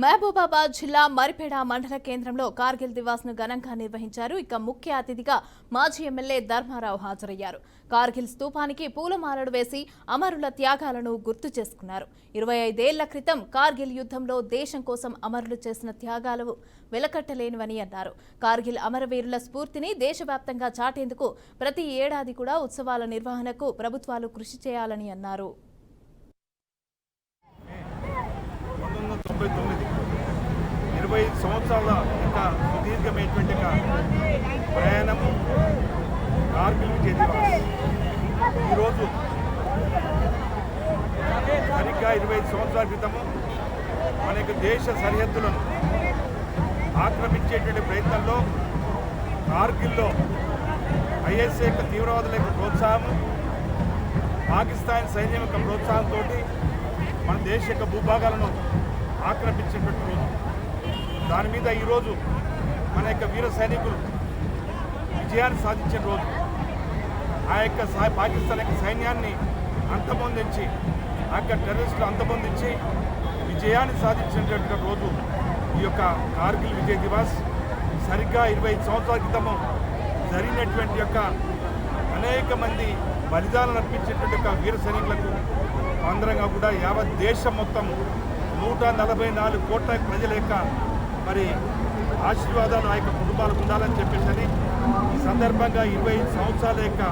మహబూబాబాద్ జిల్లా మరిపేడ మండల కేంద్రంలో కార్గిల్ దివాస్ ను ఘనంగా నిర్వహించారు. ఇక ముఖ్య అతిథిగా మాజీ ఎమ్మెల్యే ధర్మారావు హాజరయ్యారు. కార్గిల్ స్తూపానికి పూలమాలలు వేసి అమరుల త్యాగాలను గుర్తు చేసుకున్నారు. 25 ఏళ్ల క్రితం కార్గిల్ యుద్ధంలో దేశం కోసం అమరులు చేసిన త్యాగాలు వెలకట్టలేనివని అన్నారు. కార్గిల్ అమరవీరుల స్ఫూర్తిని దేశవ్యాప్తంగా చాటేందుకు ప్రతి ఏడాది కూడా ఉత్సవాల నిర్వహణకు ప్రభుత్వాలు కృషి చేయాలని అన్నారు. 25 సంవత్సరాల సుదీర్ఘమైనటువంటి ప్రయాణము కార్గిల్ విజయ దివాస్ ఈరోజు సరిగ్గా 25 సంవత్సరాల క్రితము మన దేశ సరిహద్దులను ఆక్రమించేటువంటి ప్రయత్నంలో కార్గిల్లో ఐఎస్ఐ యొక్క తీవ్రవాదుల యొక్క ప్రోత్సాహము, పాకిస్తాన్ సైన్యం యొక్క ప్రోత్సాహంతో మన దేశ యొక్క భూభాగాలను ఆక్రమించేటువంటి రోజు. దాని మీద ఈరోజు మన యొక్క వీర సైనికులు విజయాన్ని సాధించిన రోజు. ఆ యొక్క పాకిస్తాన్ యొక్క సైన్యాన్ని అంతమొందించి, ఆ యొక్క టెర్రరిస్టులు అంతమొందించి విజయాన్ని సాధించినటువంటి రోజు ఈ యొక్క కార్గిల్ విజయ్ దివాస్. సరిగ్గా 25 సంవత్సరాల క్రితము జరిగినటువంటి యొక్క అనేక మంది బలిదానాలు అర్పించేటువంటి యొక్క వీర సైనికులకు అందరంగా కూడా యావత్ దేశం మొత్తం 144 కోట్ల ప్రజల యొక్క ఆశీర్వాదాలు ఆ యొక్క కుటుంబాలకు ఉండాలని చెప్పేసి ఈ సందర్భంగా 25 సంవత్సరాల యొక్క